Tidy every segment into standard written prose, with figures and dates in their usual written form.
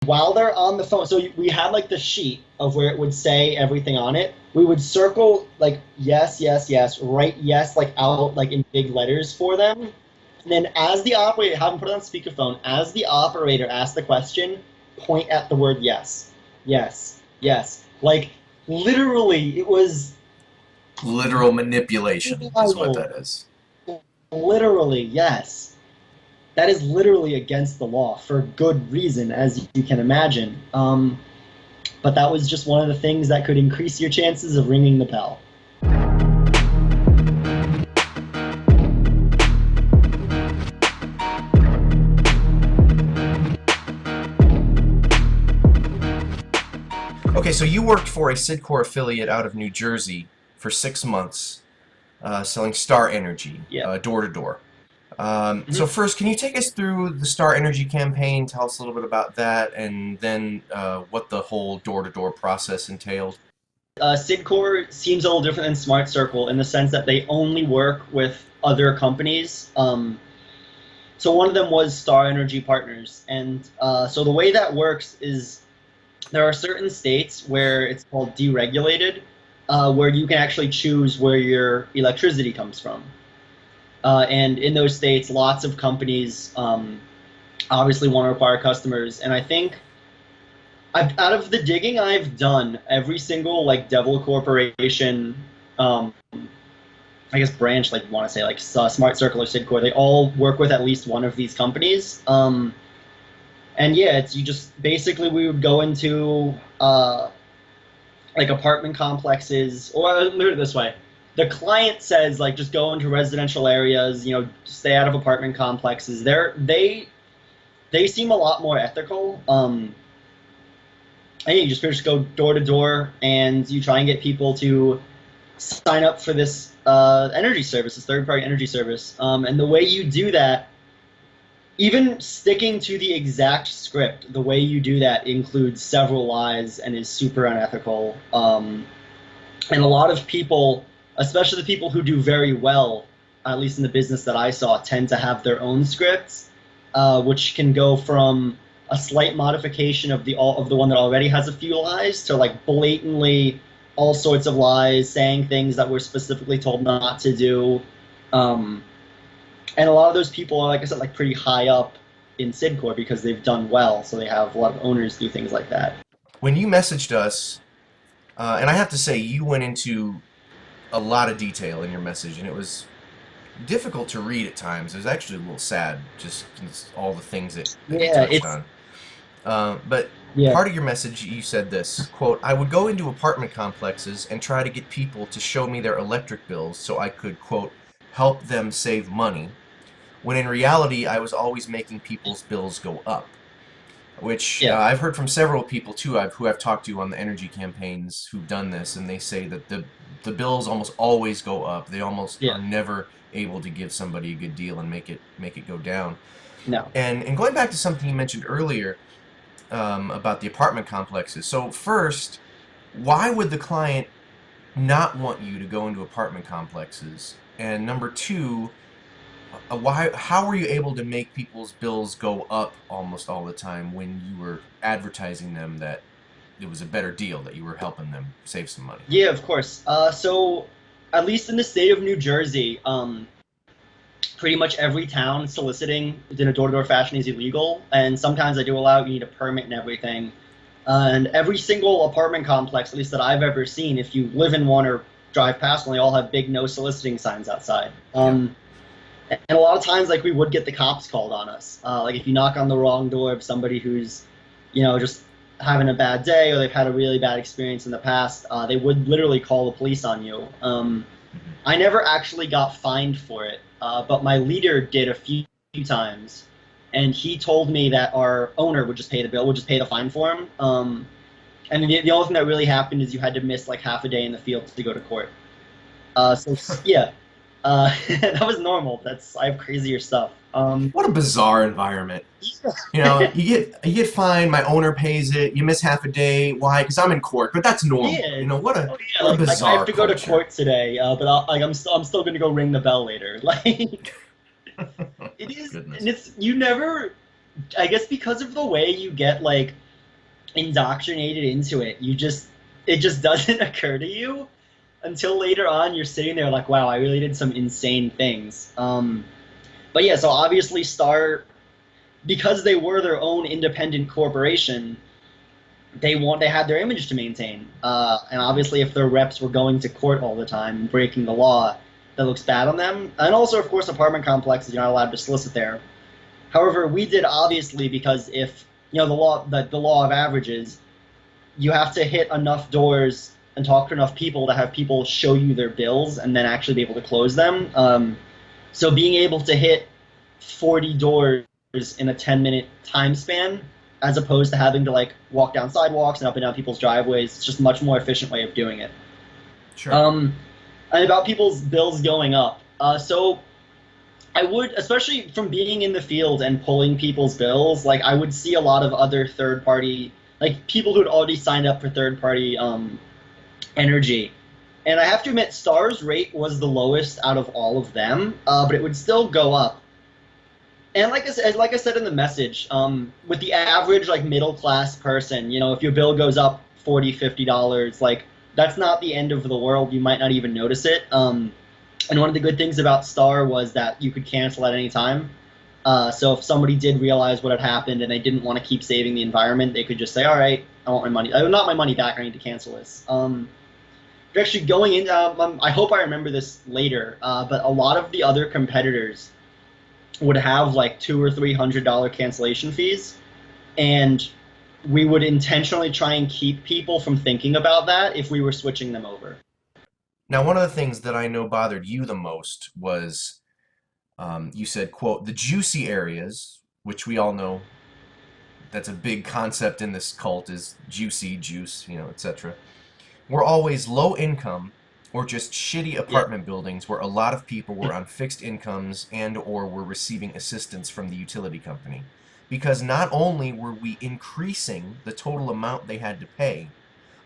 while they're on the phone, so we had like the sheet of where it would say everything on it. We would circle like yes, yes, yes, write yes like out like in big letters for them. And then as the operator, have them put it on speakerphone, as the operator asks the question, point at the word yes. Yes. Yes. Like literally it was Literal manipulation is what wild. that is. Literally, yes. That is literally against the law for good reason, as you can imagine. But that was just one of the things that could increase your chances of ringing the bell. Okay, so you worked for a Cydcor affiliate out of New Jersey for 6 months, selling Star Energy, Yeah. door to door. Mm-hmm. So first, can you take us through the Star Energy campaign? Tell us a little bit about that, and then what the whole door-to-door process entailed. Cydcor seems a little different than Smart Circle in the sense that they only work with other companies. So one of them was Star Energy Partners, and so the way that works is there are certain states where it's called deregulated, where you can actually choose where your electricity comes from. And in those states, lots of companies obviously want to acquire customers. And I think out of the digging I've done, every single like Devil Corporation, um, I guess branch, like you want to say like Smart Circle or Cydcor, they all work with at least one of these companies. And yeah, it's you just basically we would go into like apartment complexes, or let me put it this way: the client says like just go into residential areas, stay out of apartment complexes. They seem a lot more ethical. And you just go door to door, and you try and get people to sign up for this energy service, this third party energy service. And the way you do that, even sticking to the exact script, the way you do that includes several lies and is super unethical. And a lot of people, especially the people who do very well, at least in the business that I saw, tend to have their own scripts, which can go from a slight modification of the one that already has a few lies to like blatantly all sorts of lies, saying things that we're specifically told not to do. And a lot of those people are, like I said, like pretty high up in Cydcor because they've done well, so they have a lot of owners do things like that. When you messaged us, and I have to say, you went into a lot of detail in your message, and it was difficult to read at times. It was actually a little sad, just all the things that you Yeah, touched on. But yeah, part of your message, you said this, quote, I would go into apartment complexes and try to get people to show me their electric bills so I could, quote, help them save money, when in reality I was always making people's bills go up. Which yeah, I've heard from several people too, who I've talked to on the energy campaigns who've done this, and they say that the bills almost always go up. They almost yeah. are never able to give somebody a good deal and make it go down. No. And going back to something you mentioned earlier, about the apartment complexes. So first, why would the client not want you to go into apartment complexes? And number two, how were you able to make people's bills go up almost all the time when you were advertising them that it was a better deal, that you were helping them save some money? Yeah, of course. So, at least in the state of New Jersey, pretty much every town soliciting in a door-to-door fashion is illegal, and sometimes I do allow you need a permit and everything. And every single apartment complex, at least that I've ever seen, if you live in one or drive past one, they all have big no soliciting signs outside. Yep. And a lot of times, like we would get the cops called on us. Like if you knock on the wrong door of somebody who's, just having a bad day or they've had a really bad experience in the past, they would literally call the police on you. Mhm. I never actually got fined for it, but my leader did a few times, and he told me that our owner would just pay the bill, would just pay the fine for him. And the only thing that really happened is you had to miss like half a day in the field to go to court. So yeah, that was normal. I have crazier stuff. What a bizarre environment. You know, you get fined. My owner pays it. You miss half a day. Why? Because I'm in court. But that's normal. Yeah. You know, what a Oh yeah. what a Like I have bizarre to go to culture. court today, but I'm still going to go ring the bell later. Like it is, and Goodness. it's you never. I guess because of the way you get like indoctrinated into it. It just doesn't occur to you until later on. You're sitting there like, wow, I really did some insane things. But yeah, so obviously Star, because they were their own independent corporation, they had their image to maintain. And obviously, if their reps were going to court all the time and breaking the law, that looks bad on them. And also, of course, apartment complexes, you're not allowed to solicit there. However, we did obviously because if the law of averages, you have to hit enough doors and talk to enough people to have people show you their bills and then actually be able to close them. So being able to hit 40 doors in a 10-minute time span, as opposed to having to like walk down sidewalks and up and down people's driveways, it's just a much more efficient way of doing it. Sure. And about people's bills going up. So I would, especially from being in the field and pulling people's bills, like I would see a lot of other third party, like people who had already signed up for third party energy. And I have to admit, Star's rate was the lowest out of all of them, but it would still go up. And like I said in the message, with the average like middle class person, if your bill goes up $40, $50, like that's not the end of the world. You might not even notice it. And one of the good things about Star was that you could cancel at any time. So if somebody did realize what had happened and they didn't want to keep saving the environment, they could just say, "All right, I want my money. I want my money back. I need to cancel this." Actually, going in, I hope I remember this later, but a lot of the other competitors would have like $200 or $300 cancellation fees, and we would intentionally try and keep people from thinking about that if we were switching them over. Now, one of the things that I know bothered you the most was you said, quote, the juicy areas, which we all know that's a big concept in this cult is juicy, juice, etc. Were always low income or just shitty Yeah. apartment buildings where a lot of people were on fixed incomes and or were receiving assistance from the utility company. Because not only were we increasing the total amount they had to pay,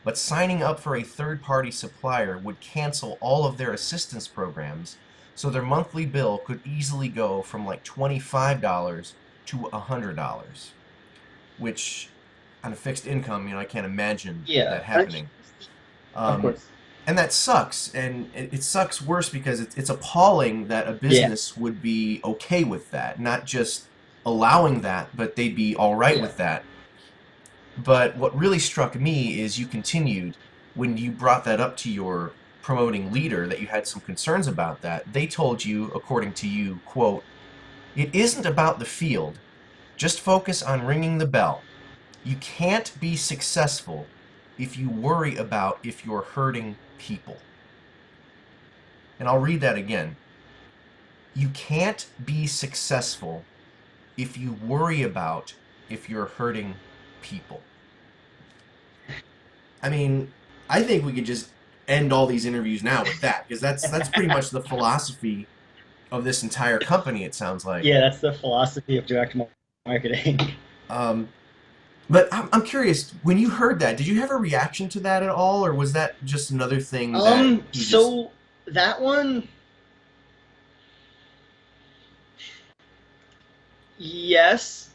but signing up for a third-party supplier would cancel all of their assistance programs, so their monthly bill could easily go from like $25 to $100, which on a fixed income, I can't imagine Yeah. that happening. Of course. And that sucks, and it sucks worse because it's appalling that a Yeah. business would be okay with that, not just allowing that, but they'd be all right Yeah. with that. But what really struck me is you continued, when you brought that up to your promoting leader, that you had some concerns about that. They told you, according to you, quote, it isn't about the field. Just focus on ringing the bell. You can't be successful if you worry about if you're hurting people. And I'll read that again. You can't be successful if you worry about if you're hurting people. I mean, I think we could just end all these interviews now with that, because that's pretty much the philosophy of this entire company, it sounds like. Yeah, that's the philosophy of direct marketing. Um, but I'm curious, when you heard that, did you have a reaction to that at all, or was that just another thing that you just... So that one, yes.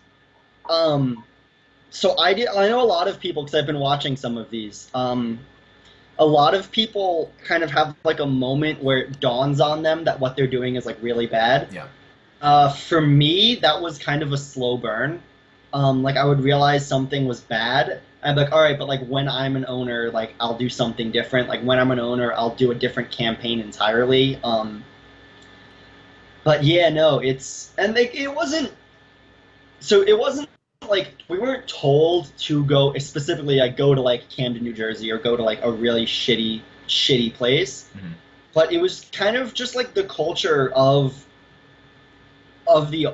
So I know a lot of people because I've been watching some of these. A lot of people kind of have like a moment where it dawns on them that what they're doing is like really bad. Yeah. For me, that was kind of a slow burn. Like I would realize something was bad. I'd be like, all right, but like when I'm an owner, like I'll do something different. Like when I'm an owner, I'll do a different campaign entirely. But yeah, no, and like it wasn't. So it wasn't like we weren't told to go specifically like go to like Camden, New Jersey, or go to like a really shitty place. Mm-hmm. But it was kind of just like the culture of the.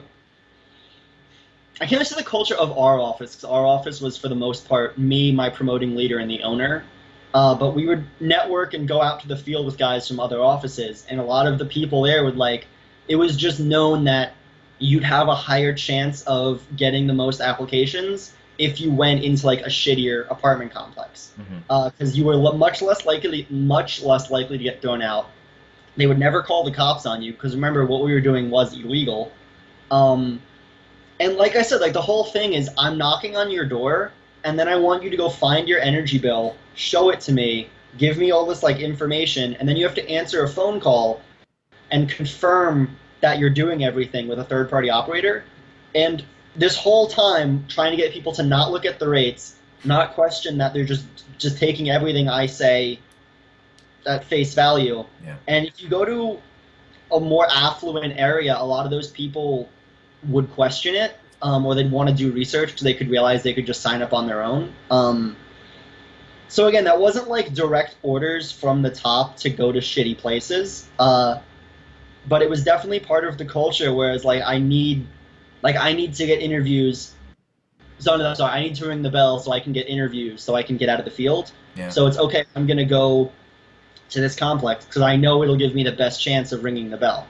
I can't say the culture of our office, because our office was for the most part me, my promoting leader, and the owner. But we would network and go out to the field with guys from other offices, and a lot of the people there would like. It was just known that you'd have a higher chance of getting the most applications if you went into like a shittier apartment complex, because you were much less likely to get thrown out. They would never call the cops on you because remember what we were doing was illegal. And like I said, like the whole thing is I'm knocking on your door and then I want you to go find your energy bill, show it to me, give me all this like information, and then you have to answer a phone call and confirm that you're doing everything with a third-party operator. And this whole time, trying to get people to not look at the rates, not question that they're just taking everything I say at face value. Yeah. And if you go to a more affluent area, a lot of those people would question it, or they'd want to do research because they could realize they could just sign up on their own. So again, that wasn't like direct orders from the top to go to shitty places, but it was definitely part of the culture. Whereas like I need to get interviews. So no, sorry, I need to ring the bell so I can get interviews, so I can get out of the field. Yeah. So it's okay. I'm gonna go to this complex because I know it'll give me the best chance of ringing the bell.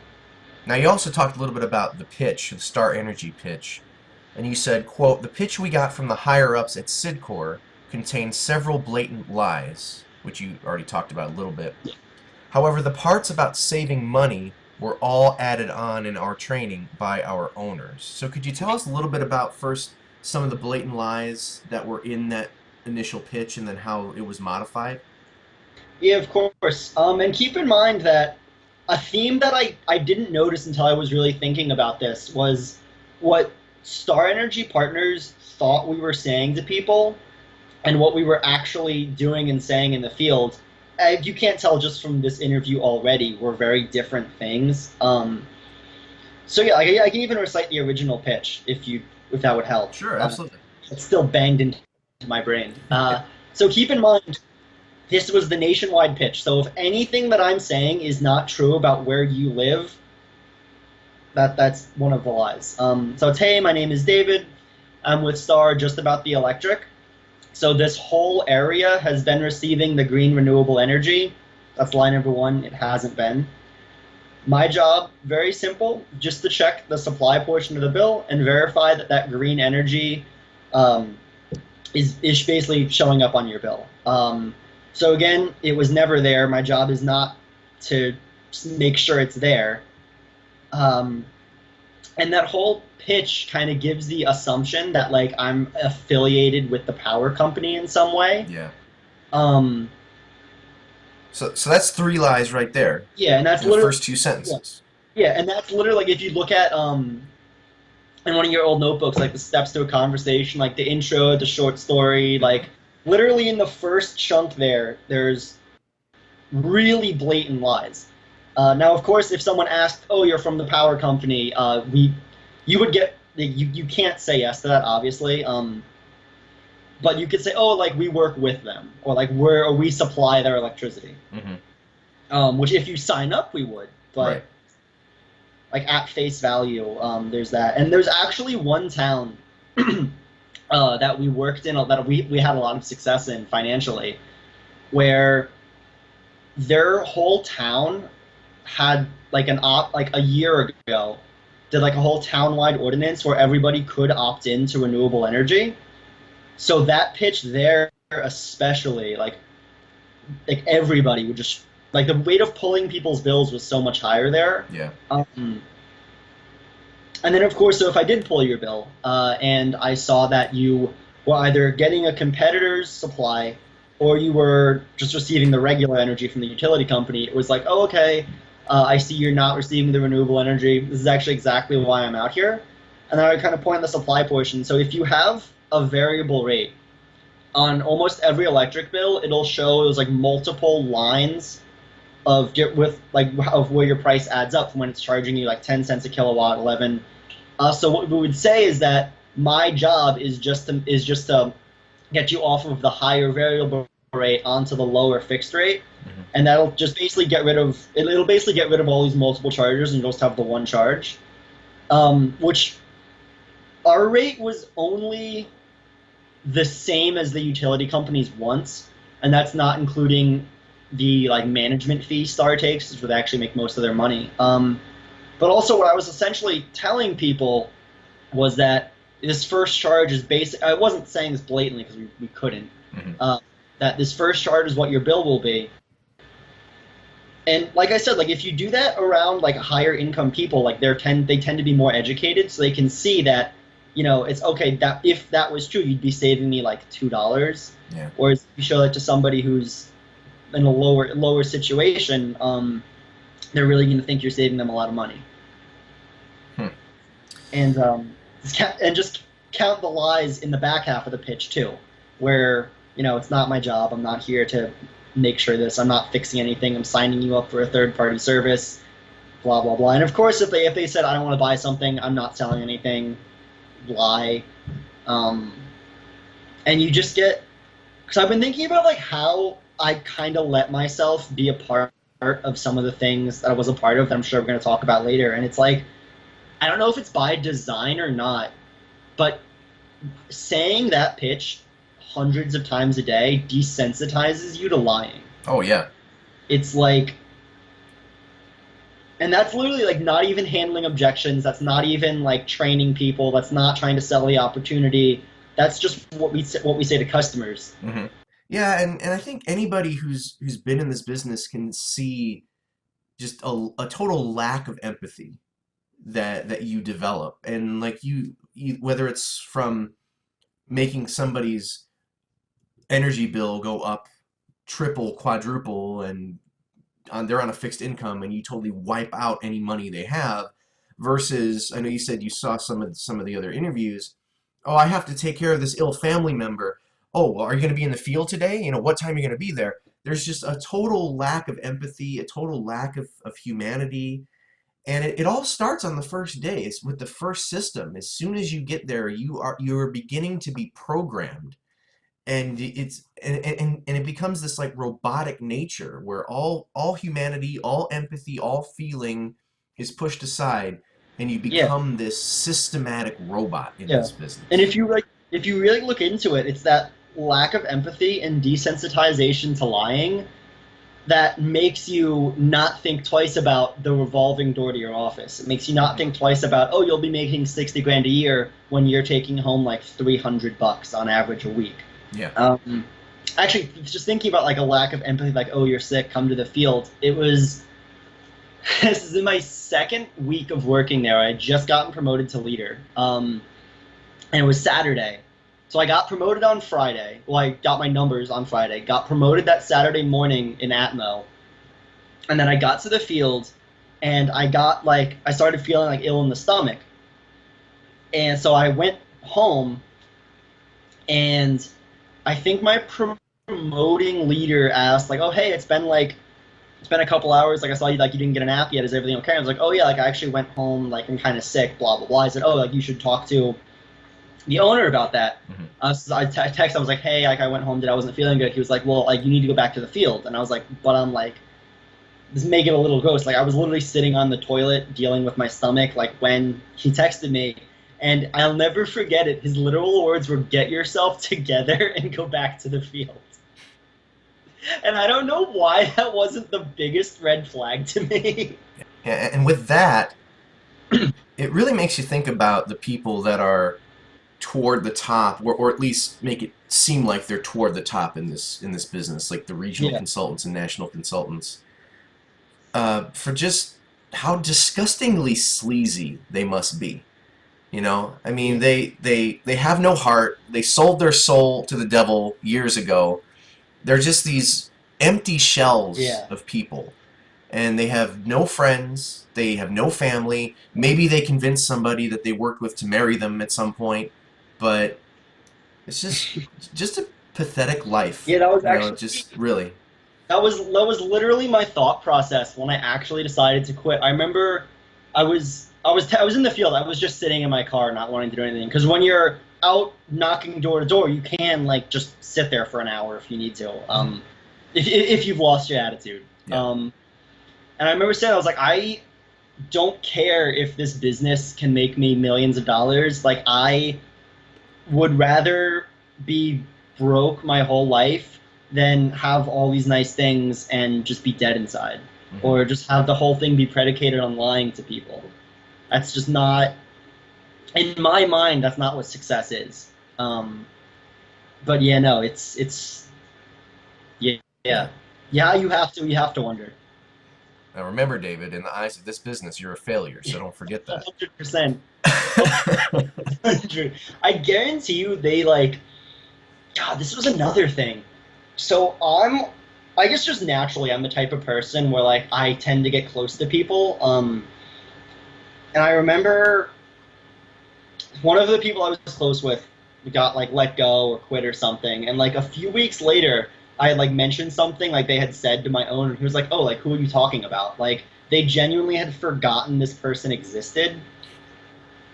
Now, you also talked a little bit about the pitch, the Star Energy pitch, and you said, quote, "The pitch we got from the higher-ups at Cydcor contained several blatant lies," which you already talked about a little bit. "However, the parts about saving money were all added on in our training by our owners." So could you tell us a little bit about, first, some of the blatant lies that were in that initial pitch and then how it was modified? Yeah, of course. And keep in mind that a theme that I didn't notice until I was really thinking about this was what Star Energy partners thought we were saying to people and what we were actually doing and saying in the field. You can't tell just from this interview already, were very different things. So yeah, I can even recite the original pitch if that would help. Sure, absolutely. It's still banged into my brain. So keep in mind, this was the nationwide pitch. So if anything that I'm saying is not true about where you live, that's one of the lies. So it's, "Hey, my name is David. I'm with Star just about the electric. So this whole area has been receiving the green renewable energy." That's line number one. It hasn't been. "My job, very simple, just to check the supply portion of the bill and verify that that green energy is basically showing up on your bill." So again, it was never there. My job is not to make sure it's there. And that whole pitch kind of gives the assumption that like I'm affiliated with the power company in some way. Yeah. So that's 3 lies right there. Yeah, and that's in the literally first 2 sentences. Yeah, and that's literally like if you look at in one of your old notebooks, like the steps to a conversation, like the intro, the short story, like literally in the first chunk there's really blatant lies. Now, of course, if someone asked, "Oh, you're from the power company," you would get you can't say yes to that, obviously. But you could say, "Oh, like we work with them," or like we supply their electricity. Mm-hmm. Which if you sign up, we would, but. Right. Like at face value, there's that, and there's actually one town that we worked in that we had a lot of success in financially, where their whole town had like a year ago did like a whole town-wide ordinance where everybody could opt in to renewable energy. So that pitch there, especially like everybody would just. Like, the rate of pulling people's bills was so much higher there. Yeah. And then, of course, so if I did pull your bill and I saw that you were either getting a competitor's supply or you were just receiving the regular energy from the utility company, it was like, "Oh, okay, I see you're not receiving the renewable energy. This is actually exactly why I'm out here." And then I would kind of point the supply portion. So if you have a variable rate, on almost every electric bill, it'll show those like multiple lines of where your price adds up from when it's charging you like 10 cents a kilowatt, 11. So what we would say is that my job is just to get you off of the higher variable rate onto the lower fixed rate, and that'll just basically get rid of it'll basically get rid of all these multiple charges and just have the one charge. Which our rate was only the same as the utility companies once, and that's not including the like management fee Star takes, is where they actually make most of their money. But also what I was essentially telling people was that this first charge is basic. I wasn't saying this blatantly because we couldn't. That this first charge is what your bill will be. And like I said, like if you do that around like higher income people, like they tend to be more educated, so they can see that it's okay that if that was true, you'd be saving me like $2. Yeah. Whereas if you show that to somebody who's in a lower situation, they're really going to think you're saving them a lot of money. Hmm. And just count the lies in the back half of the pitch too, where it's not my job. I'm not here to make sure this. I'm not fixing anything. I'm signing you up for a third party service. Blah blah blah. And of course, if they said I don't want to buy something, I'm not selling anything. Lie. And you just get, because I've been thinking about like how I kind of let myself be a part of some of the things that I was a part of that I'm sure we're going to talk about later. And it's like, I don't know if it's by design or not, but saying that pitch hundreds of times a day desensitizes you to lying. Oh yeah. It's like, and that's literally like not even handling objections. That's not even like training people. That's not trying to sell the opportunity. That's just what we say to customers. Mm-hmm. Yeah, and I think anybody who's been in this business can see just a total lack of empathy that you develop, and like you whether it's from making somebody's energy bill go up triple, quadruple, and they're on a fixed income, and you totally wipe out any money they have, versus I know you said you saw some of the other interviews. Oh, I have to take care of this ill family member. Oh, well, are you going to be in the field today? What time are you going to be there? There's just a total lack of empathy, a total lack of humanity. And it all starts on the first day. It's with the first system. As soon as you get there, you're beginning to be programmed, and it becomes this like robotic nature where all humanity, all empathy, all feeling is pushed aside, and you Yeah, become this systematic robot in yeah. this And business. if you really look into it, it's that lack of empathy and desensitization to lying that makes you not think twice about the revolving door to your office. It makes you not Hmm. think twice about, oh, you'll be making 60 grand a year when you're taking home like $300 on average a week. Yeah. Um, Actually, just thinking about like a lack of empathy, like, oh, you're sick, come to the field. It was, this is in my second week of working there. I had just gotten promoted to leader. And it was Saturday. So I got promoted on Friday. Well, I got my numbers on Friday. Got promoted that Saturday morning in Atmo. And then I got to the field and I started feeling like ill in the stomach. And so I went home and I think my promoting leader asked like, "Oh, hey, it's been a couple hours. Like I saw you like you didn't get a nap yet. Is everything okay?" I was like, "Oh yeah, like I actually went home like I'm kind of sick, blah blah blah." I said, "Oh, like you should talk to the owner about that." Hmm. So I texted. I was like, "Hey, like I went home, I wasn't feeling good." He was like, "Well, like you need to go back to the field." And I was like, "But I'm like, this is making it a little gross." Like I was literally sitting on the toilet dealing with my stomach. Like when he texted me, and I'll never forget it. His literal words were, "Get yourself together and go back to the field." And I don't know why that wasn't the biggest red flag to me. And with that, it really makes you think about the people that are toward the top, or at least make it seem like they're toward the top in this business, like the regional Yeah, consultants and national consultants, for just how disgustingly sleazy they must be. I mean, yeah, they have no heart. They sold their soul to the devil years ago. They're just these empty shells yeah. of people, and they have no friends. They have no family. Maybe they convinced somebody that they worked with to marry them at some point, but it's just a pathetic life. Yeah, that was actually Just really. that was literally my thought process when I actually decided to quit. I remember I was in the field. I was just sitting in my car, not wanting to do anything. Because when you're out knocking door to door, you can like just sit there for an hour if you need to. Mhm. If you've lost your attitude. Yeah. And I remember saying, I was like, I don't care if this business can make me millions of dollars. Like I would rather be broke my whole life than have all these nice things and just be dead inside, Hmm. or just have the whole thing be predicated on lying to people. That's just not, in my mind, that's not what success is. Um, but yeah, no, it's yeah, Yeah. yeah, yeah. You have to wonder. Now remember, David, in the eyes of this business, you're a failure, so don't forget that. 100%. 100. I guarantee you they like, God, this was another thing. So I guess just naturally, I'm the type of person where like I tend to get close to people. And I remember one of the people I was close with got like let go or quit or something, and like a few weeks later, I had like mentioned something like they had said to my owner. He was like, "Oh, like who are you talking about?" Like they genuinely had forgotten this person existed.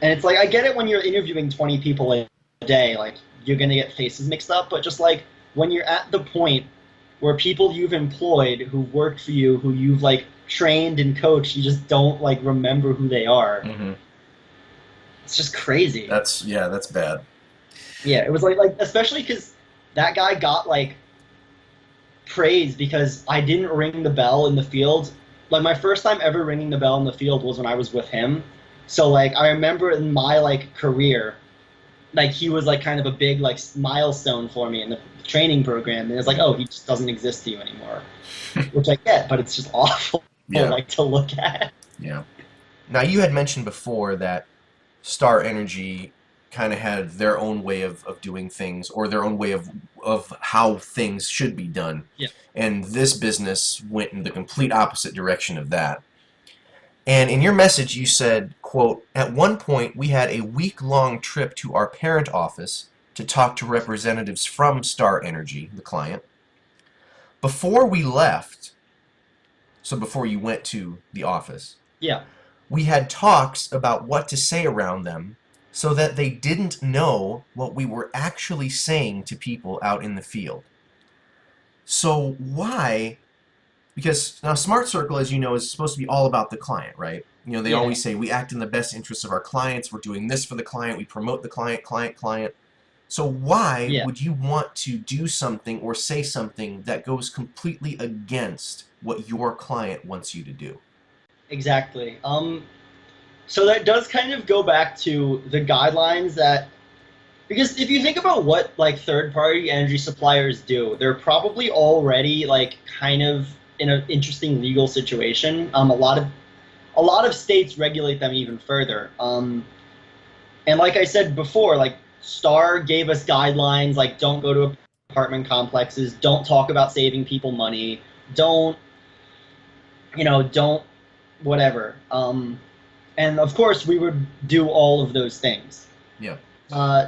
And it's like I get it when you're interviewing 20 people a day, like you're gonna get faces mixed up, but just like when you're at the point where people you've employed who've worked for you, who you've like trained and coached, you just don't like remember who they are. Mm-hmm. It's just crazy. That's bad. Yeah, it was like especially because that guy got like praise because I didn't ring the bell in the field. Like my first time ever ringing the bell in the field was when I was with him. So like I remember in my like career, like he was like kind of a big like milestone for me in the training program, and it's like, oh, he just doesn't exist to you anymore, which I get, but it's just awful Yeah. like to look at. Yeah. Now you had mentioned before that Star Energy kind of had their own way of doing things, or their own way of how things should be done. Yeah. And this business went in the complete opposite direction of that. And in your message you said, quote, "At one point we had a week-long trip to our parent office to talk to representatives from Star Energy," the client. "Before we left," so before you went to the office, Yeah. "we had talks about what to say around them so that they didn't know what we were actually saying to people out in the field." So why? Because now Smart Circle, as you know, is supposed to be all about the client, right? You know, they Yeah. always say we act in the best interests of our clients. We're doing this for the client. We promote the client, client, client. So why Yeah. would you want to do something or say something that goes completely against what your client wants you to do? Exactly. So that does kind of go back to the guidelines that, because if you think about what like third party energy suppliers do, they're probably already like kind of in an interesting legal situation. A lot of states regulate them even further. And like I said before, like Star gave us guidelines like don't go to apartment complexes, don't talk about saving people money, don't don't whatever. And of course we would do all of those things. Yeah.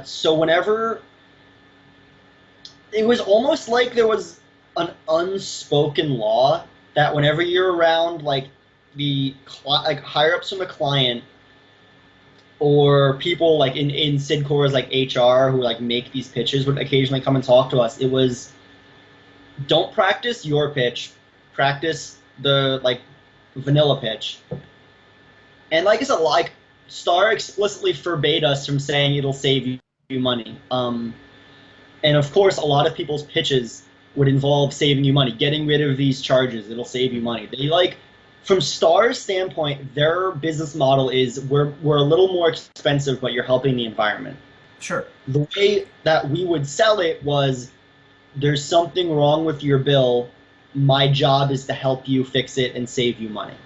So whenever it was almost like there was an unspoken law that whenever you're around like like higher ups from the client or people like in Cydcor's like HR who like make these pitches would occasionally come and talk to us. It was don't practice your pitch, practice the like vanilla pitch. And like I said, like Star explicitly forbade us from saying it'll save you money. And of course, a lot of people's pitches would involve saving you money, getting rid of these charges. It'll save you money. They like, from Star's standpoint, their business model is we're a little more expensive, but you're helping the environment. Sure. The way that we would sell it was there's something wrong with your bill. My job is to help you fix it and save you money.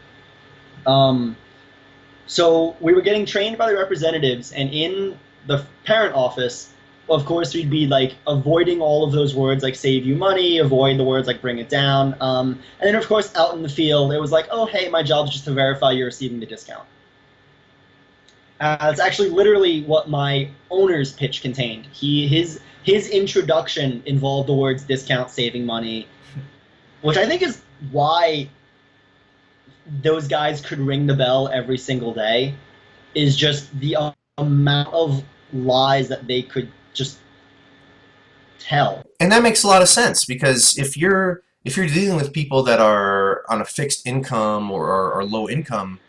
So we were getting trained by the representatives, and in the parent office, of course, we'd be like avoiding all of those words like save you money, avoid the words like bring it down. And then, of course, out in the field, it was like, oh, hey, my job is just to verify you're receiving the discount. That's actually literally what my owner's pitch contained. His introduction involved the words discount, saving money, which I think is why those guys could ring the bell every single day, is just the amount of lies that they could just tell. And that makes a lot of sense, because if you're dealing with people that are on a fixed income or low income,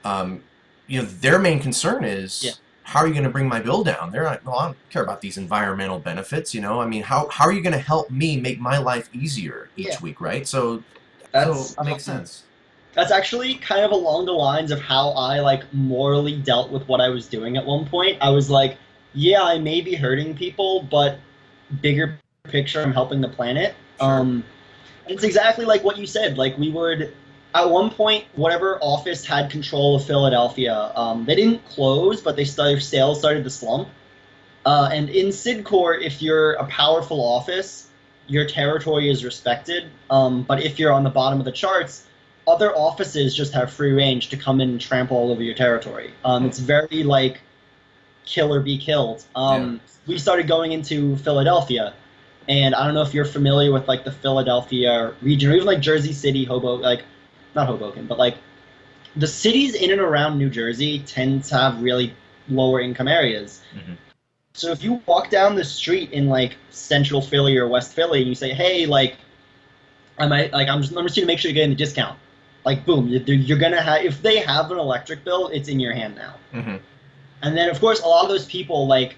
their main concern is how are you going to bring my bill down? They're like, well, I don't care about these environmental benefits, I mean, how are you going to help me make my life easier each week, right? So that makes sense. That's actually kind of along the lines of how I like morally dealt with what I was doing at one point. I was like, yeah, I may be hurting people, but bigger picture, I'm helping the planet. Sure. It's exactly like what you said. Like at one point, whatever office had control of Philadelphia, they didn't close, but their sales started to slump. And in Cydcor, if you're a powerful office, your territory is respected. But if you're on the bottom of the charts, other offices just have free range to come in and trample all over your territory. It's very like kill or be killed. We started going into Philadelphia, and I don't know if you're familiar with like the Philadelphia region, or even like Jersey City, like not Hoboken, but like the cities in and around New Jersey tend to have really lower income areas. Mm-hmm. So if you walk down the street in like Central Philly or West Philly and you say, "Hey, like, I'm just here to make sure you're getting the discount," like, boom, you're gonna have. If they have an electric bill, it's in your hand now. Mm-hmm. And then of course a lot of those people, like,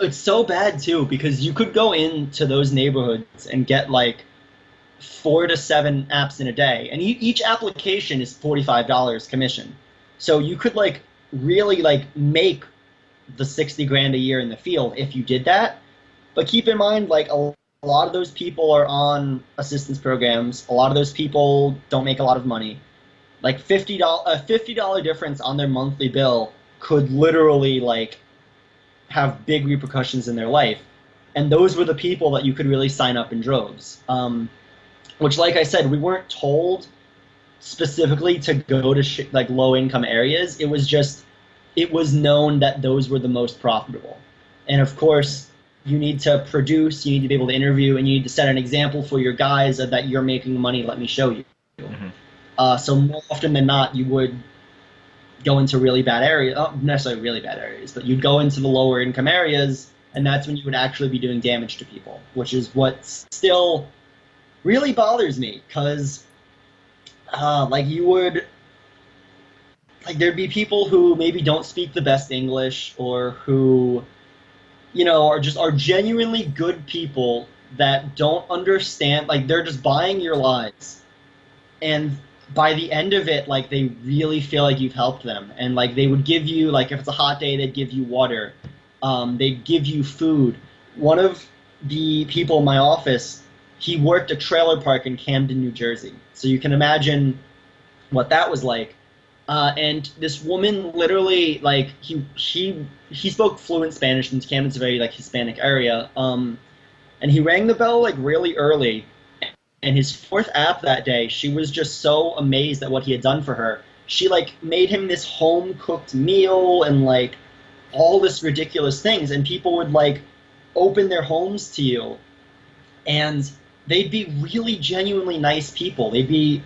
it's so bad too because you could go into those neighborhoods and get like 4 to 7 apps in a day, and each application is $45 commission. So you could like really like make the 60 grand a year in the field if you did that. But keep in mind, like, a lot of those people are on assistance programs. A lot of those people don't make a lot of money. Like a $50 difference on their monthly bill could literally like have big repercussions in their life. And those were the people that you could really sign up in droves. Which, like I said, we weren't told specifically to go to like low income areas. It was known that those were the most profitable. And of course, you need to produce, you need to be able to interview, and you need to set an example for your guys that you're making money, let me show you. Mm-hmm. So more often than not, you would go into really bad areas, not necessarily really bad areas, but you'd go into the lower income areas, and that's when you would actually be doing damage to people, which is what still really bothers me, because like you would... Like, there'd be people who maybe don't speak the best English, or who, you know, are genuinely good people that don't understand. Like, they're just buying your lies, and by the end of it, like, they really feel like you've helped them, and like they would give you, like, if it's a hot day, they'd give you water, they'd give you food. One of the people in my office, he worked a trailer park in Camden, New Jersey, so you can imagine what that was like. And this woman literally, like, he spoke fluent Spanish, and Camden's a very, like, Hispanic area, and he rang the bell, like, really early, and his 4th app that day, she was just so amazed at what he had done for her. She, like, made him this home-cooked meal, and, like, all this ridiculous things, and people would, like, open their homes to you, and they'd be really genuinely nice people. They'd be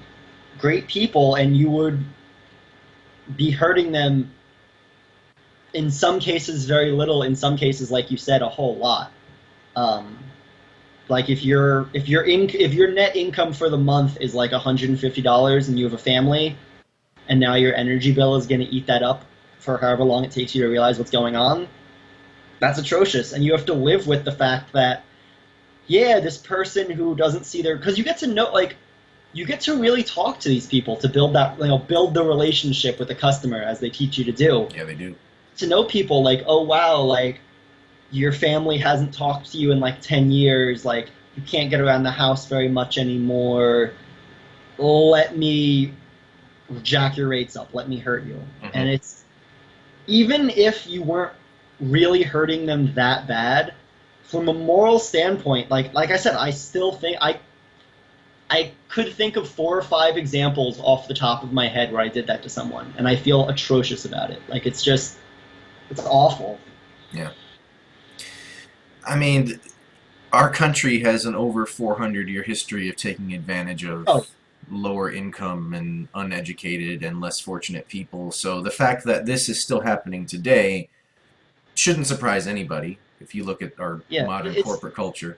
great people, and you would be hurting them, in some cases very little, in some cases, like you said, a whole lot. Like if your net income for the month is like $150 and you have a family, and now your energy bill is going to eat that up for however long it takes you to realize what's going on, that's atrocious. And you have to live with the fact that, yeah, this person who doesn't see their... Because you get to know, like, you get to really talk to these people to build that, you know, build the relationship with the customer, as they teach you to do. Yeah, they do. To know people, like, oh wow, like, your family hasn't talked to you in like 10 years, like, you can't get around the house very much anymore, let me jack your rates up, let me hurt you. Mm-hmm. And it's, even if you weren't really hurting them that bad, from a moral standpoint, like I said, I still think I could think of 4 or 5 examples off the top of my head where I did that to someone, and I feel atrocious about it. Like, it's awful. Yeah. I mean, our country has an over 400-year history of taking advantage of lower income and uneducated and less fortunate people. So the fact that this is still happening today shouldn't surprise anybody if you look at our modern corporate culture.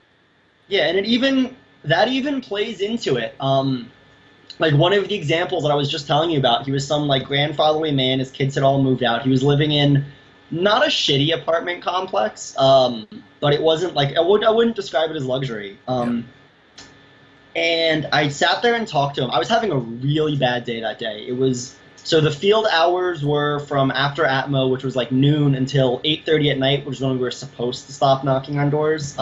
Yeah, and that even plays into it. Like, one of the examples that I was just telling you about, he was some, like, grandfatherly man. His kids had all moved out. He was living in not a shitty apartment complex, but it wasn't, like, I wouldn't describe it as luxury. And I sat there and talked to him. I was having a really bad day that day. So the field hours were from after Atmo, which was like noon, until 8:30 at night, which is when we were supposed to stop knocking on doors.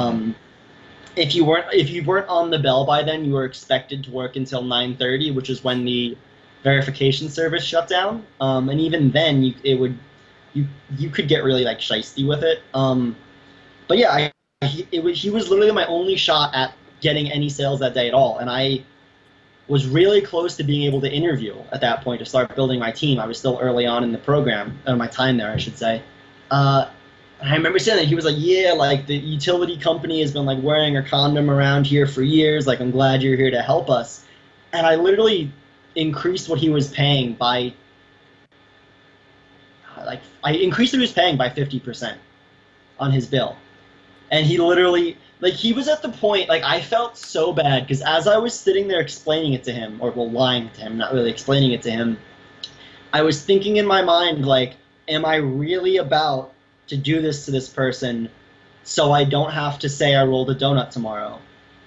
if you weren't on the bell by then, you were expected to work until 9:30, which is when the verification service shut down. And even then, you could get really like shisty with it. But yeah, he was literally my only shot at getting any sales that day at all, and I was really close to being able to interview at that point to start building my team. I was still early on in the program, or my time there, I should say. Uh, I remember saying that he was like, "Yeah, like the utility company has been like wearing a condom around here for years. Like, I'm glad you're here to help us." And I literally increased what he was paying by I increased what he was paying by 50% on his bill. And he literally, like, he was at the point, like, I felt so bad because as I was sitting there explaining it to him, or well, lying to him, not really explaining it to him, I was thinking in my mind, like, am I really about to do this to this person so I don't have to say I rolled a donut tomorrow?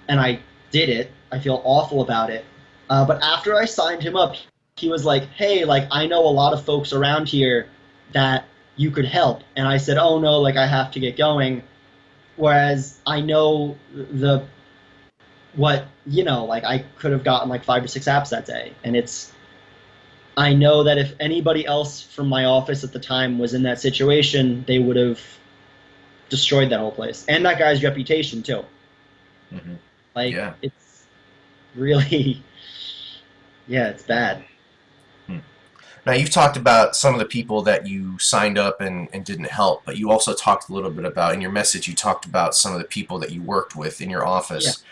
And I did it. I feel awful about it. But after I signed him up, he was like, hey, like, I know a lot of folks around here that you could help. And I said, oh no, like, I have to get going. Whereas I know like I could have gotten like 5 or 6 apps that day. And I know that if anybody else from my office at the time was in that situation, they would have destroyed that whole place. And that guy's reputation too. Mm-hmm. Like, Yeah. it's really, yeah, it's bad. Now, you've talked about some of the people that you signed up and didn't help, but you also talked a little bit about, in your message, you talked about some of the people that you worked with in your Yeah. office.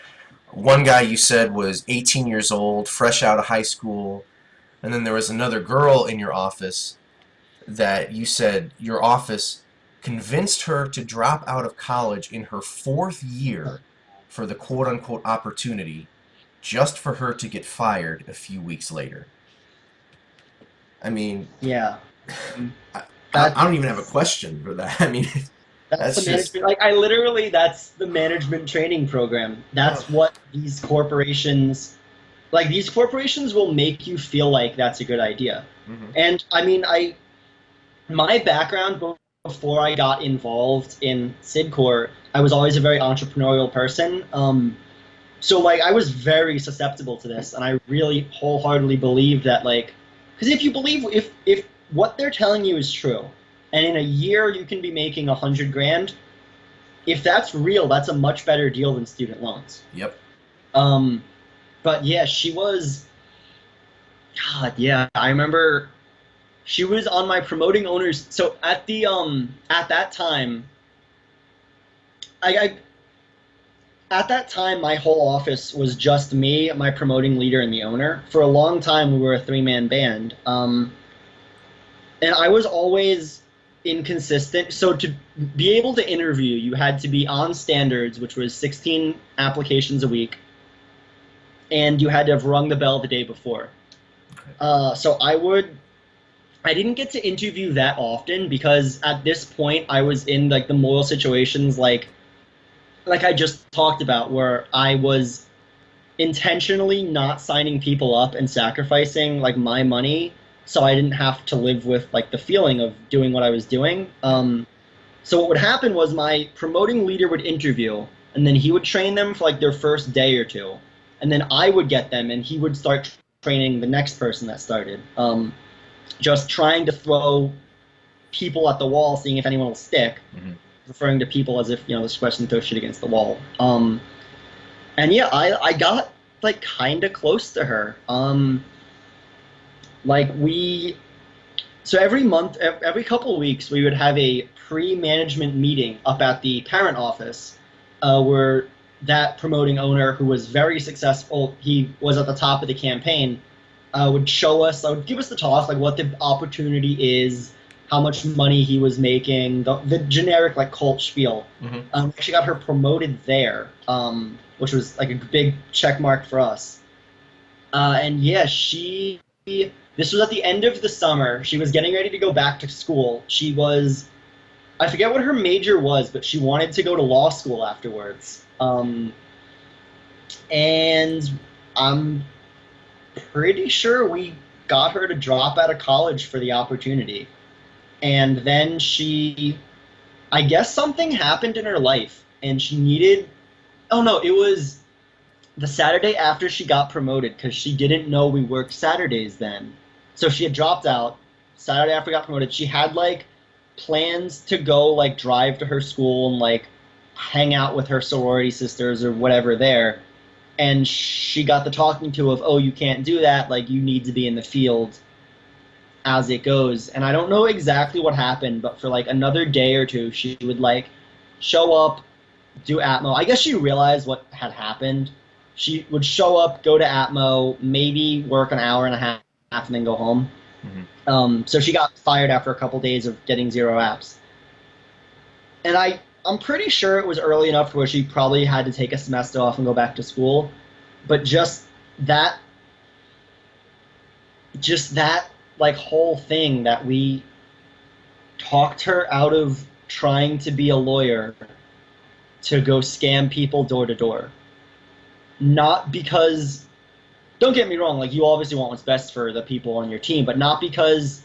One guy you said was 18 years old, fresh out of high school, and then there was another girl in your office that you said your office convinced her to drop out of college in her 4th year for the quote-unquote opportunity, just for her to get fired a few weeks later. I mean, Yeah. I don't even have a That's question for that. I mean, that's the that's just, management. Like, I literally, that's the management training program. oh, That's what these corporations will make you feel like that's a good idea. hmm, And I mean, my background before I got involved in Cydcor, I was always a very entrepreneurial person. So like I was very susceptible to this, and I really wholeheartedly believe that, like, because if you believe if what they're telling you is true, and in a year you can be making 100 grand, if that's real, that's a much better deal than student loans. yep. Um, but yeah, she was. God, yeah, I remember she was on my promoting owners. So at that time, I at that time my whole office was just me, my promoting leader, and the owner. For a long time, we were a three-man band. And I was always inconsistent. So to be able to interview, you had to be on standards, which was 16 applications a week, and you had to have rung the bell the day before. So I didn't get to interview that often because at this point I was in like the moral situations like I just talked about, where I was intentionally not signing people up and sacrificing like my money so I didn't have to live with like the feeling of doing what I was doing. So what would happen was my promoting leader would interview, and then he would train them for like their first day or two, and then I would get them and he would start training the next person that started. Just trying to throw people at the wall, seeing if anyone will stick, Hmm. referring to people as if, this question throws shit against the wall. And yeah, I got like kind of close to her. Like so every month, every couple of weeks, we would have a pre-management meeting up at the parent office, where that promoting owner, who was very successful, he was at the top of the campaign, would give us the talk, like what the opportunity is, how much money he was making, the generic like cult spiel. Hmm. She got her promoted there, which was like a big check mark for us. And yeah, this was at the end of the summer. She was getting ready to go back to school. I forget what her major was, but she wanted to go to law school afterwards. And I'm pretty sure we got her to drop out of college for the opportunity. And then I guess something happened in her life, and she needed Oh no, it was the Saturday after she got promoted because she didn't know we worked Saturdays then. So she had dropped out. Saturday after we got promoted, she had like plans to go like drive to her school and like hang out with her sorority sisters or whatever there. And she got the talking to of, oh, you can't do that. Like you need to be in the field as it goes. And I don't know exactly what happened, but for like another day or two, she would like show up, do Atmo. I guess she realized what had happened. She would show up, go to Atmo, maybe work an hour and a half, and then go home. So she got fired after a couple days of getting 0 apps. And I'm pretty sure it was early enough to where she probably had to take a semester off and go back to school. But just that like whole thing that we talked her out of trying to be a lawyer to go scam people door to door. Not because, don't get me wrong, like you obviously want what's best for the people on your team, but not because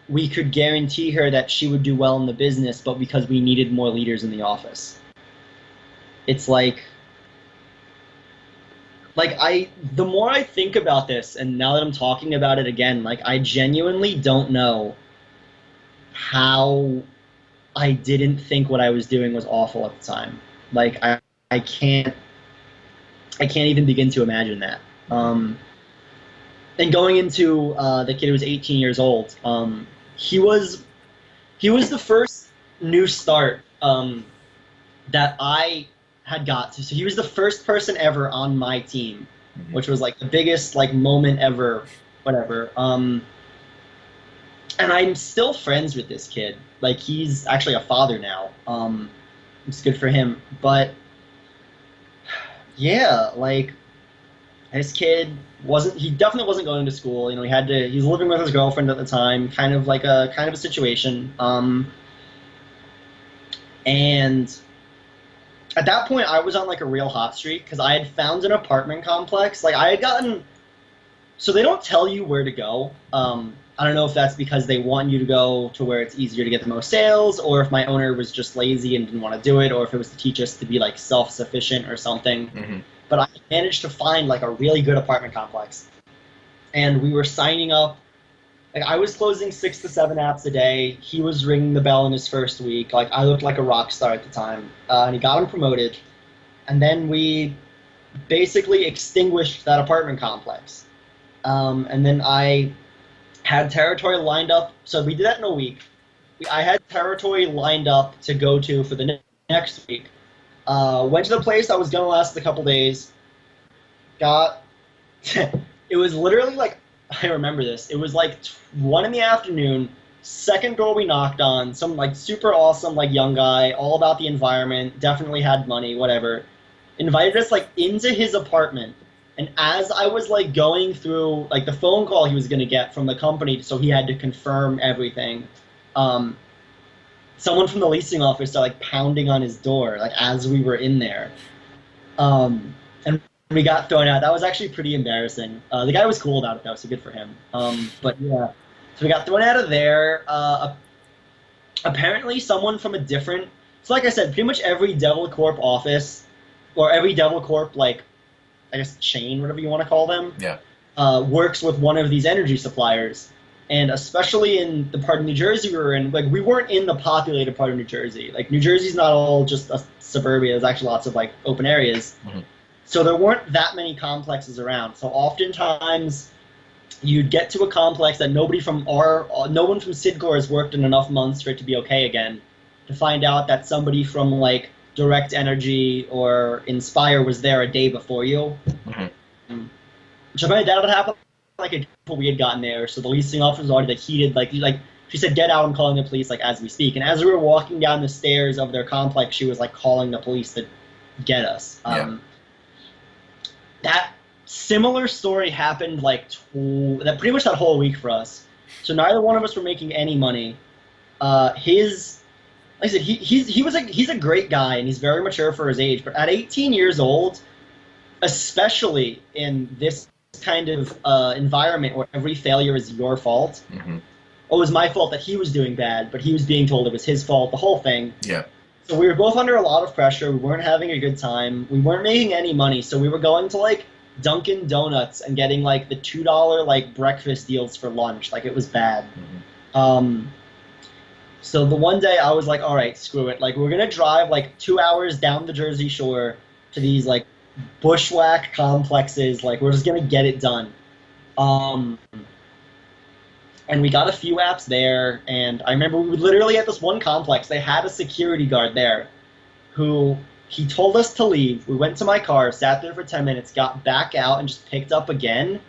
we could guarantee her that she would do well in the business, but because we needed more leaders in the office. It's like the more I think about this, and now that I'm talking about it again, like I genuinely don't know how I didn't think what I was doing was awful at the time. Like I can't even begin to imagine that. And going into the kid who was 18 years old, he was the first new start that I had got to. So he was the first person ever on my team, which was like the biggest like moment ever, whatever. And I'm still friends with this kid. Like he's actually a father now. It's good for him. But yeah, like this kid he definitely wasn't going to school. You know, he was living with his girlfriend at the time, kind of a situation. And at that point I was on like a real hot streak because I had found an apartment complex. Like I had gotten, so they don't tell you where to go. I don't know if that's because they want you to go to where it's easier to get the most sales, or if my owner was just lazy and didn't want to do it, or if it was to teach us to be like self-sufficient or something. But I managed to find like a really good apartment complex, and we were signing up. Like I was closing 6 to 7 apps a day. He was ringing the bell in his first week. Like I looked like a rock star at the time, and he got him promoted. And then we basically extinguished that apartment complex. And then I had territory lined up. So we did that in a week. I had territory lined up to go to for the next week. Went to the place. I was going to last a couple days. It was literally like, I remember this. It was like 1 in the afternoon. Second door we knocked on. Some like super awesome like young guy, all about the environment. Definitely had money, whatever. Invited us like into his apartment. And as I was like going through like the phone call he was gonna get from the company, so he had to confirm everything. Someone from the leasing office started like pounding on his door like as we were in there. And we got thrown out. That was actually pretty embarrassing. The guy was cool about it though, so good for him. But yeah, so we got thrown out of there. Apparently someone from a different, so like I said, pretty much every Devil Corp office, or every Devil Corp like, I guess chain, whatever you want to call them, works with one of these energy suppliers. And especially in the part of New Jersey we were in, like we weren't in the populated part of New Jersey. Like New Jersey's not all just a suburbia. There's actually lots of like open areas. So there weren't that many complexes around. So oftentimes you'd get to a complex that no one from Cydcor has worked in enough months for it to be okay again, to find out that somebody from like Direct Energy or Inspire was there a day before you. Which apparently that would happen like a day before we had gotten there. So the leasing officer was already like heated, like she said, "Get out! I'm calling the police!" Like as we speak. And as we were walking down the stairs of their complex, she was like calling the police to get us. That similar story happened like that pretty much that whole week for us. So neither one of us were making any money. Like I said, he's a great guy and he's very mature for his age. But at 18 years old, especially in this kind of environment where every failure is your fault, it was my fault that he was doing bad, but he was being told it was his fault. The whole thing. Yeah. So we were both under a lot of pressure. We weren't having a good time. We weren't making any money. So we were going to like Dunkin' Donuts and getting like the $2 like breakfast deals for lunch. Like it was bad. Um, so the one day I was like, all right, screw it. Like we're gonna drive like 2 hours down the Jersey Shore to these like bushwhack complexes. Like we're just gonna get it done. Um, and we got a few apps there. And I remember we were literally at this one complex. They had a security guard there who he told us to leave. We went to my car, sat there for 10 minutes, got back out, and just picked up again.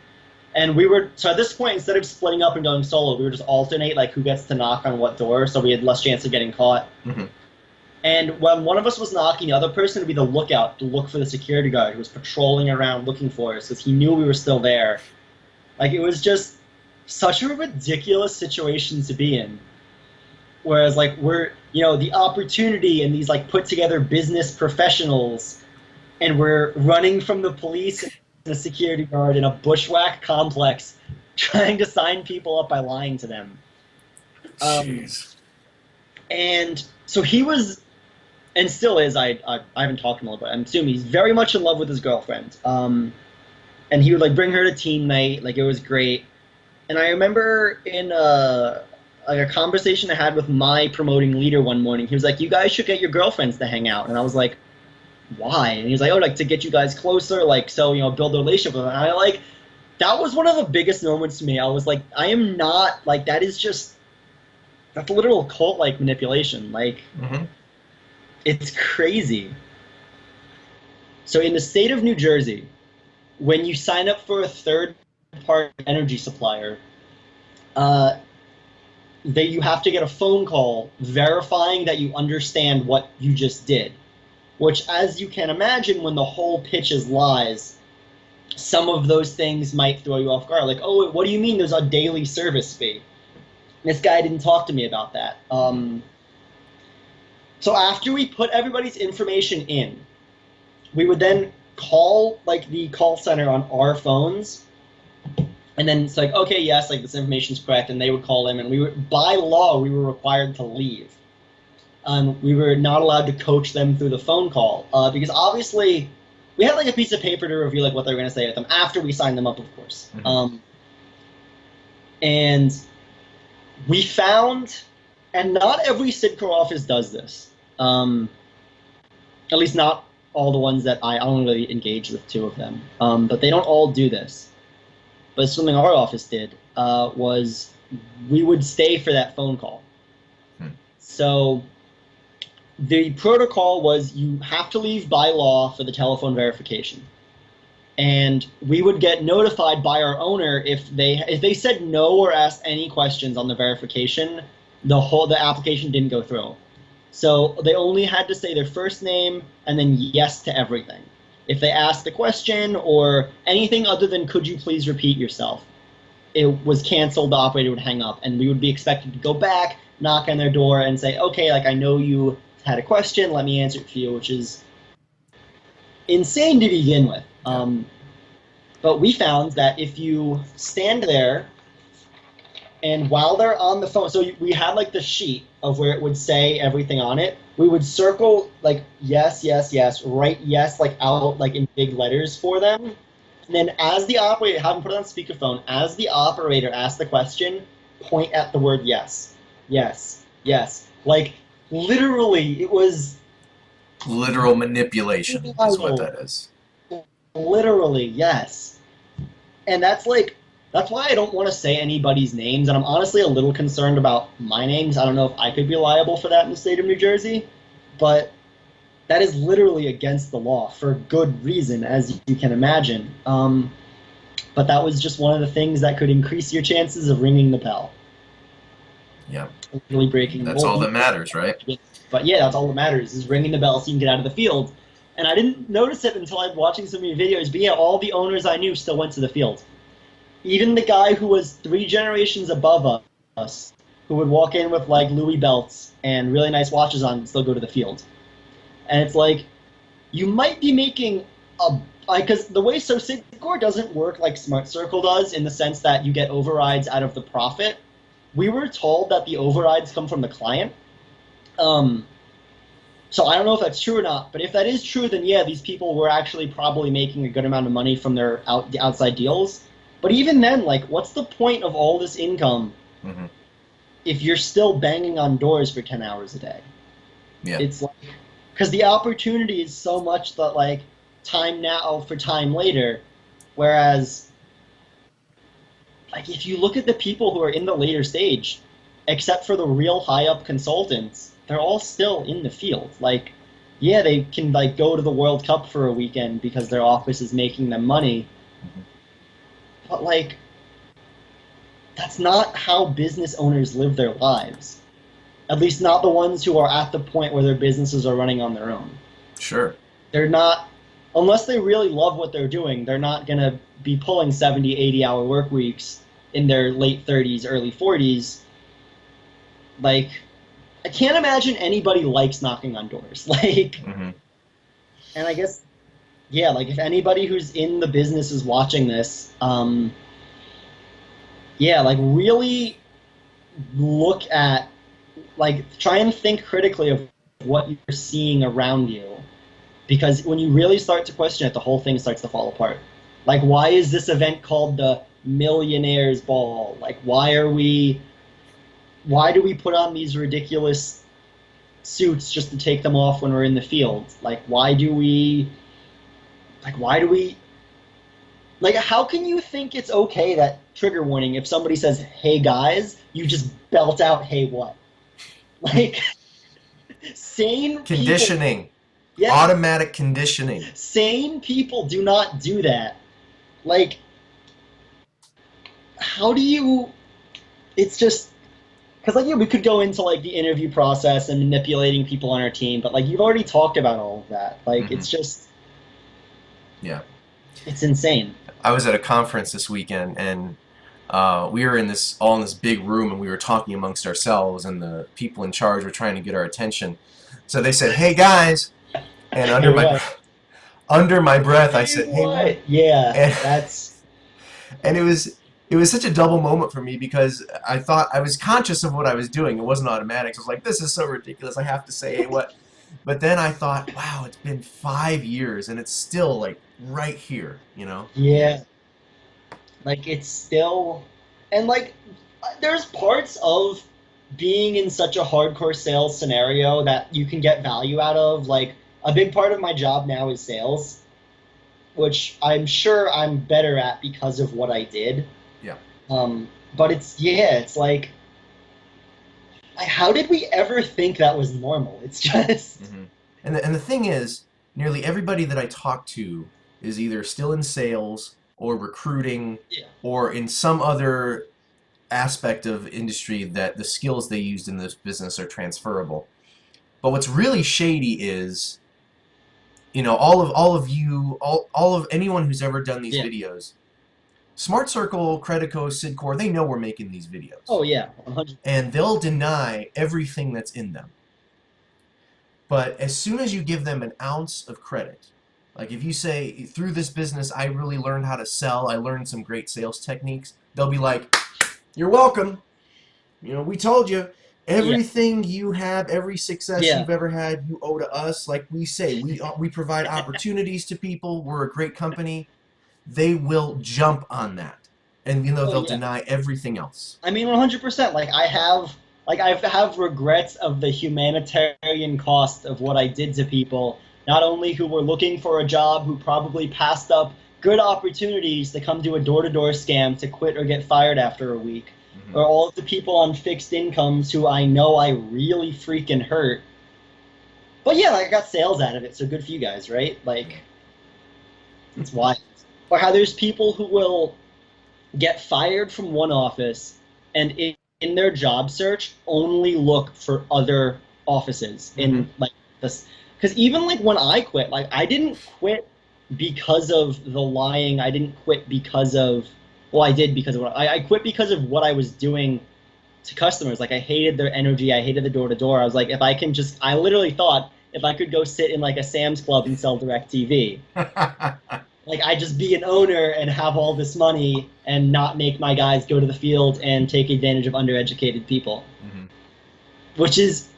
And we were, so at this point, instead of splitting up and going solo, we would just alternate, like, who gets to knock on what door, so we had less chance of getting caught. Mm-hmm. And when one of us was knocking, the other person would be the lookout to look for the security guard who was patrolling around looking for us, because he knew we were still there. Like, it was just such a ridiculous situation to be in. Whereas, like, we're, you know, the opportunity and these, like, put-together business professionals, and we're running from the police and the security guard in a bushwhack complex trying to sign people up by lying to them. Jeez. And so he was, and still is, I haven't talked to him a little bit, I'm assuming he's very much in love with his girlfriend. And he would, like, bring her to team night, like, it was great. And I remember in like a conversation I had with my promoting leader one morning, he was like, you guys should get your girlfriends to hang out. And I was like, why? And he was like, oh, like to get you guys closer, like, so, you know, build a relationship with them. And I like, that was one of the biggest moments to me. I was like, I am not, like, that is just, that's literal cult-like manipulation. Like, it's crazy. So in the state of New Jersey, when you sign up for a third-party energy supplier, you have to get a phone call verifying that you understand what you just did. Which, as you can imagine, when the whole pitch is lies, some of those things might throw you off guard. Like, oh, what do you mean there's a daily service fee? This guy didn't talk to me about that. So after we put everybody's information in, we would then call, like, the call center on our phones. And then it's like, okay, yes, like, this information's correct. And they would call them. And we were, by law, we were required to leave. We were not allowed to coach them through the phone call because obviously we had like a piece of paper to review like what they were going to say to them after we signed them up, of course. And we found, and not every Cydcor office does this, at least not all the ones that I only really engaged with 2 of them, but they don't all do this. But something our office did was we would stay for that phone call. So the protocol was you have to leave by law for the telephone verification. And we would get notified by our owner if they said no or asked any questions on the verification, the application didn't go through. So they only had to say their first name and then yes to everything. If they asked a question or anything other than could you please repeat yourself, it was canceled, the operator would hang up, and we would be expected to go back, knock on their door, and say, okay, like I know you had a question, let me answer it for you, which is insane to begin with. But we found that if you stand there and while they're on the phone, so we had like the sheet of where it would say everything on it, we would circle like yes, yes, yes, write yes like out like in big letters for them. And then as the operator, have them put it on speakerphone, as the operator asks the question, point at the word yes, yes, yes. Like, literally, it was... Literal manipulation is what that is. Literally, yes. And that's like, that's why I don't want to say anybody's names, and I'm honestly a little concerned about my names. I don't know if I could be liable for that in the state of New Jersey, but that is literally against the law for good reason, as you can imagine. But that was just one of the things that could increase your chances of ringing the bell. Yeah. Really breaking That's all that matters, right? But yeah, that's all that matters, is ringing the bell so you can get out of the field. And I didn't notice it until I was watching so many videos, but yeah, all the owners I knew still went to the field. Even the guy who was 3 generations above us, who would walk in with like Louis belts and really nice watches on, still go to the field. And it's like, you might be making because the way Cydcor doesn't work like Smart Circle does, in the sense that you get overrides out of the profit. We were told that the overrides come from the client. So I don't know if that's true or not, but if that is true, then yeah, these people were actually probably making a good amount of money from their outside deals. But even then, like, what's the point of all this income Mm-hmm. if you're still banging on doors for 10 hours a day? Yeah. It's like, because the opportunity is so much that, like, time now for time later, whereas, like, if you look at the people who are in the later stage, except for the real high up consultants, they're all still in the field. Like, yeah, they can, like, go to the World Cup for a weekend because their office is making them money, Mm-hmm. but, like, that's not how business owners live their lives. At least not the ones who are at the point where their businesses are running on their own. Sure. They're not, unless they really love what they're doing, they're not going to be pulling 70, 80-hour work weeks in their late 30s, early 40s. Like, I can't imagine anybody likes knocking on doors. Like, Mm-hmm. and I guess, yeah, like, if anybody who's in the business is watching this, yeah, like, really look at, like, try and think critically of what you're seeing around you. Because when you really start to question it, the whole thing starts to fall apart. Like, why is this event called the Millionaires Ball? Like, why do we put on these ridiculous suits just to take them off when we're in the field? Like, like, how can you think it's okay that trigger warning if somebody says, "Hey guys," you just belt out, "Hey what?" Like, sane people, Conditioning. yes, Automatic conditioning. sane people do not do that. Like, how do you? It's just because, like, yeah, we could go into, like, the interview process and manipulating people on our team, but, like, you've already talked about all of that. Like, Mm-hmm. it's just, Yeah. it's insane. I was at a conference this weekend, and we were in this big room, and we were talking amongst ourselves, and the people in charge were trying to get our attention. So they said, "Hey guys," and Hey, what? under my breath, I Hey, said, "Hey what?" what? Yeah, And that's and it was such a double moment for me because I thought I was conscious of what I was doing. It wasn't automatic. So I was like, "This is so ridiculous. I have to say, hey what?" But then I thought, "Wow, it's been 5 years, and it's still like right here, you know?" yeah. Like, it's still, and, like, there's parts of being in such a hardcore sales scenario that you can get value out of. Like, a big part of my job now is sales, which I'm sure I'm better at because of what I did. Yeah. But it's, yeah, it's like, how did we ever think that was normal? It's just, Hmm. And the thing is, nearly everybody that I talk to is either still in sales or recruiting yeah, or in some other aspect of industry that the skills they used in this business are transferable. But what's really shady is, all of you, all of anyone who's ever done these yeah. videos, Smart Circle, Credico, Cydcor, they know we're making these videos. Oh, yeah, 100. And they'll deny everything that's in them. But as soon as you give them an ounce of credit, like if you say, through this business, I really learned how to sell, I learned some great sales techniques, they'll be like, you're welcome. We told you Yeah, everything you have, every success yeah, you've ever had, you owe to us. Like we say, we provide opportunities to people. We're a great company. They will jump on that, and oh, they'll yeah. deny everything else. I mean, 100%. I have regrets of the humanitarian cost of what I did to people, not only who were looking for a job, who probably passed up good opportunities to come do a door-to-door scam to quit or get fired after a week, Hmm. or all of the people on fixed incomes who I know I really freaking hurt. But yeah, like, I got sales out of it, so good for you guys, right? Like, it's wild. Or how there's people who will get fired from one office and in their job search only look for other offices Hmm. in, like, this, because even, like, when I quit, like, I didn't quit because of the lying. I didn't quit because of, well, I did because of what I quit because of what I was doing to customers. Like, I hated their energy, I hated the door to door. I was like, if I can just, I literally thought if I could go sit in, like, a Sam's Club and sell direct TV, like, I just be an owner and have all this money and not make my guys go to the field and take advantage of undereducated people, Hmm. which is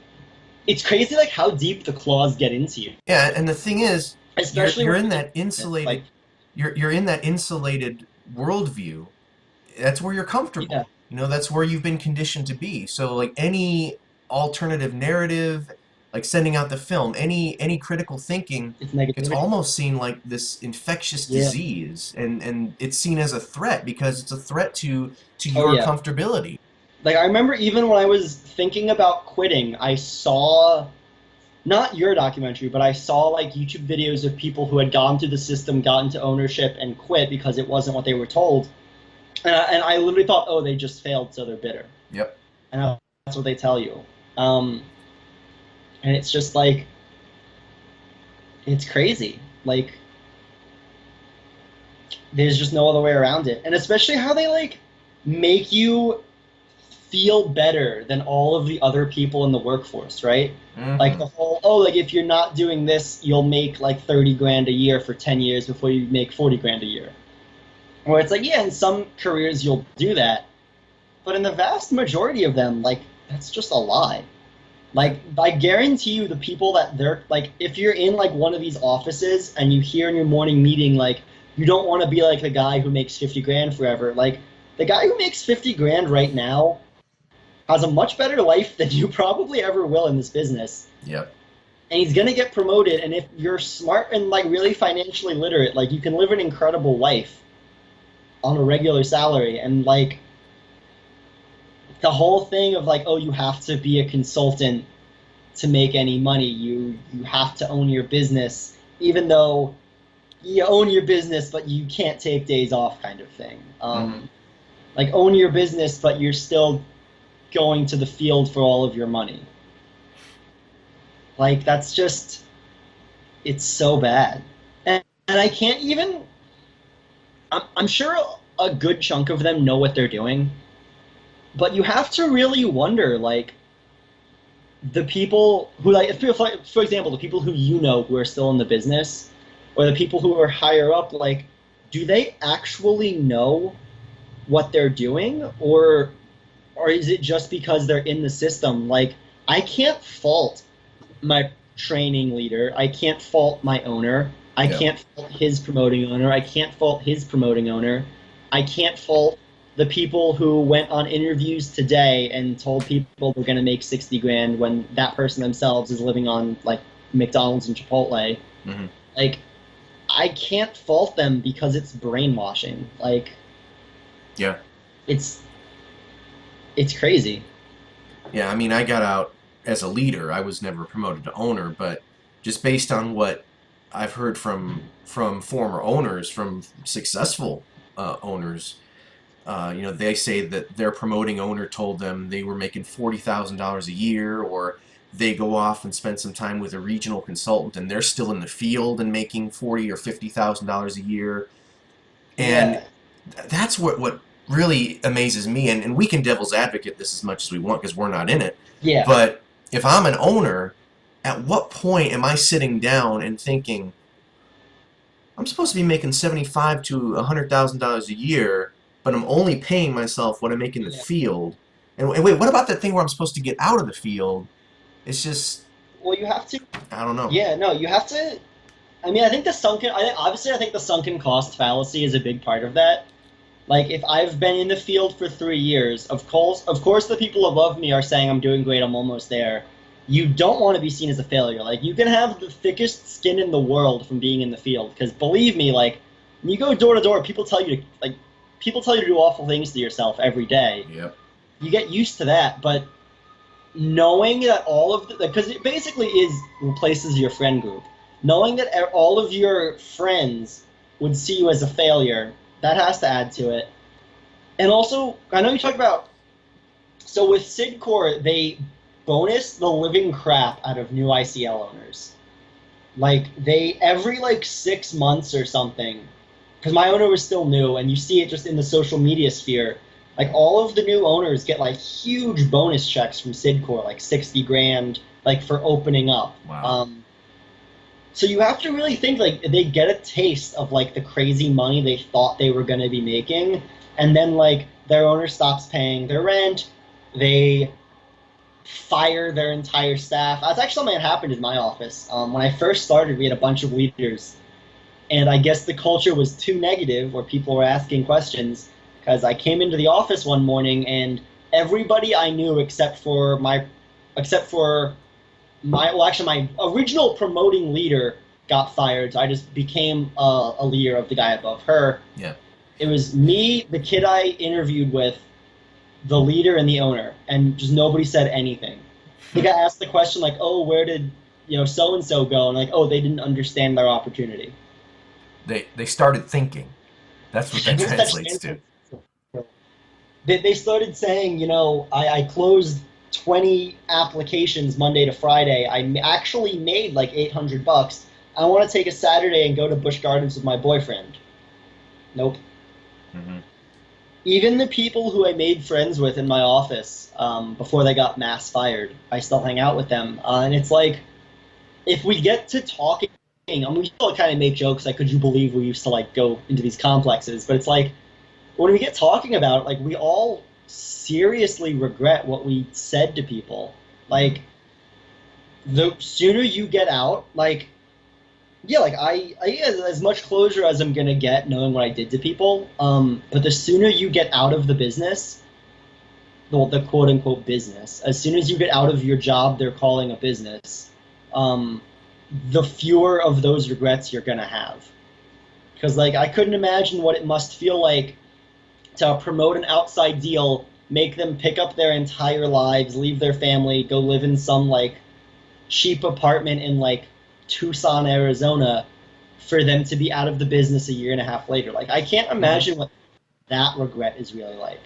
it's crazy like how deep the claws get into you, Yeah, and the thing is, especially you're when in you're that like insulated you're in that insulated worldview. That's where you're yeah, comfortable. That's where you've been conditioned to be. So like any alternative narrative, like sending out the film, any critical thinking, it's it's negativity. almost seen like this infectious Yeah. disease, and it's seen as a threat because it's a threat to Oh your yeah. comfortability. Like I remember even when I was thinking about quitting, I saw not your documentary, but I saw like YouTube videos of people who had gone through the system, got into ownership, and quit because it wasn't what they were told. And I literally thought, oh, they just failed, so they're bitter. Yep. And that's what they tell you. Um, and it's just like, it's crazy. Like, there's just no other way around it. And especially how they like make you feel better than all of the other people in the workforce, right? Like Hmm. the whole, oh, like if you're not doing this, you'll make like 30 grand a year for 10 years before you make 40 grand a year. Where it's like, yeah, in some careers you'll do that, but in the vast majority of them, like that's just a lie. Yeah. Like I guarantee you, the people that they're like, if you're in like one of these offices and you hear in your morning meeting like you don't want to be like the guy who makes 50 grand forever, like the guy who makes 50 grand right now has a much better life than you probably ever will in this business. Yep. And he's gonna get promoted. And if you're smart and like really financially literate, like you can live an incredible life on a regular salary. And like the whole thing of like, oh, you have to be a consultant to make any money. You have to own your business, even though you own your business, but you can't take days off, kind of thing. Hmm. Like own your business, but you're still going to the field for all of your money. Like that's just it's so bad. And I can't even I'm sure a good chunk of them know what they're doing, but you have to really wonder like the people who like for example the people who you know who are still in the business or the people who are higher up, like do they actually know what they're doing, or is it just because they're in the system? Like I can't fault my training leader. I can't fault my owner. I Yeah. can't fault his promoting owner. I can't fault his promoting owner. I can't fault the people who went on interviews today and told people they're going to make 60 grand when that person themselves is living on like McDonald's and Chipotle. Hmm. Like I can't fault them because it's brainwashing. Like Yeah. it's it's crazy. Yeah, I mean, I got out as a leader. I was never promoted to owner, but just based on what I've heard from former owners, from successful owners, they say that their promoting owner told them they were making $40,000 a year, or they go off and spend some time with a regional consultant, and they're still in the field and making $40,000 or $50,000 a year, and Yeah. that's what really amazes me. And we can devil's advocate this as much as we want because we're not in it. Yeah. But if I'm an owner, at what point am I sitting down and thinking I'm supposed to be making 75 to $100,000 a year, but I'm only paying myself what I make in the Yeah. field? And wait, what about that thing where I'm supposed to get out of the field? It's just Well, you have to. I don't know. Yeah, no, you have to. I mean, I think the sunken cost fallacy is a big part of that. Like, if I've been in the field for 3 years, of course, the people above me are saying I'm doing great, I'm almost there. You don't want to be seen as a failure. Like, you can have the thickest skin in the world from being in the field, because believe me, like, when you go door to door, people tell you to do awful things to yourself every day. Yep. You get used to that, but knowing that all of the because it basically is replaces your friend group. Knowing that all of your friends would see you as a failure, that has to add to it. And also, I know you talked about so with Cydcor, they bonus the living crap out of new ICL owners. Like they every like 6 months or something, because my owner was still new, and you see it just in the social media sphere. Like all of the new owners get like huge bonus checks from Cydcor, like 60 grand, like for opening up. Wow. So you have to really think like they get a taste of like the crazy money they thought they were going to be making, and then like their owner stops paying their rent, they fire their entire staff. That's actually something that happened in my office. When I first started, we had a bunch of leaders, and I guess the culture was too negative, where people were asking questions. Because I came into the office one morning, and everybody I knew except for well, actually, my original promoting leader got fired. So I just became a leader of the guy above her. Yeah. It was me, the kid I interviewed with, the leader, and the owner, and just nobody said anything. The guy asked the question like, "Oh, where did so and so go?" And like, "Oh, they didn't understand their opportunity." They started thinking. That's what that translates to. They started saying, I closed 20 applications Monday to Friday. I actually made like $800. I want to take a Saturday and go to Busch Gardens with my boyfriend. Nope. Mm-hmm. Even the people who I made friends with in my office before they got mass fired, I still hang out with them. And it's like, if we get to talking, I mean, we still kind of make jokes like, could you believe we used to like go into these complexes? But it's like, when we get talking about it, like, we all seriously regret what we said to people. Like, the sooner you get out, like, yeah, like, I as much closure as I'm gonna get knowing what I did to people, but the sooner you get out of the business, the quote-unquote business, as soon as you get out of your job they're calling a business, the fewer of those regrets you're gonna have. Because, like, I couldn't imagine what it must feel like to promote an outside deal, make them pick up their entire lives, leave their family, go live in some, like, cheap apartment in, like, Tucson, Arizona, for them to be out of the business a year and a half later. Like, I can't imagine what that regret is really like.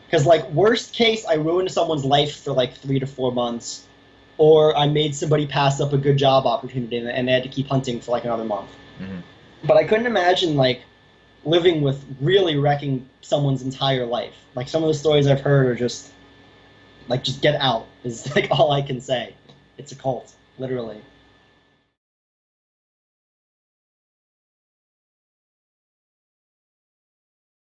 Because, like, worst case, I ruined someone's life for, like, 3 to 4 months, or I made somebody pass up a good job opportunity and they had to keep hunting for, like, another month. Mm-hmm. But I couldn't imagine, like, living with really wrecking someone's entire life. Like, some of the stories I've heard are just, like, just get out is, like, all I can say. It's a cult, literally.